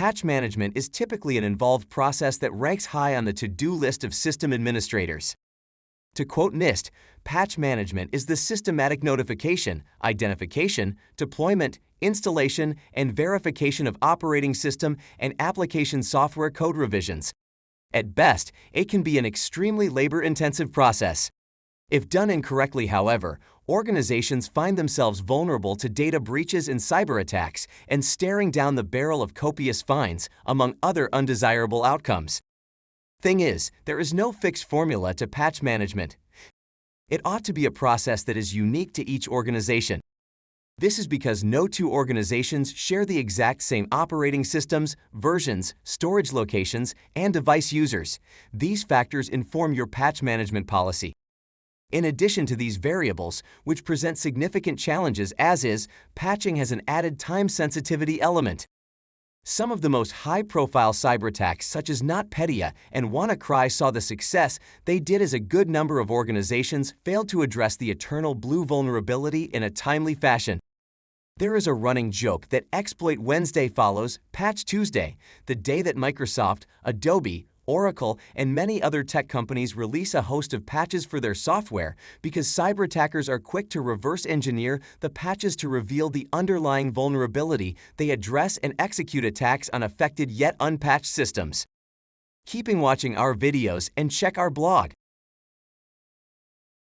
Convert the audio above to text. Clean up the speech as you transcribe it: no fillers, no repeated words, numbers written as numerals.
Patch management is typically an involved process that ranks high on the to-do list of system administrators. To quote NIST, patch management is the systematic notification, identification, deployment, installation, and verification of operating system and application software code revisions. At best, it can be an extremely labor-intensive process. If done incorrectly, however, organizations find themselves vulnerable to data breaches and cyberattacks and staring down the barrel of copious fines, among other undesirable outcomes. Thing is, there is no fixed formula to patch management. It ought to be a process that is unique to each organization. This is because no two organizations share the exact same operating systems, versions, storage locations, and device users. These factors inform your patch management policy. In addition to these variables, which present significant challenges as is, patching has an added time sensitivity element. Some of the most high-profile cyberattacks such as NotPetya and WannaCry saw the success they did as a good number of organizations failed to address the EternalBlue vulnerability in a timely fashion. There is a running joke that Exploit Wednesday follows Patch Tuesday, the day that Microsoft, Adobe, Oracle, and many other tech companies release a host of patches for their software because cyberattackers are quick to reverse engineer the patches to reveal the underlying vulnerability. They address and execute attacks on affected yet unpatched systems. Keep watching our videos and check our blog.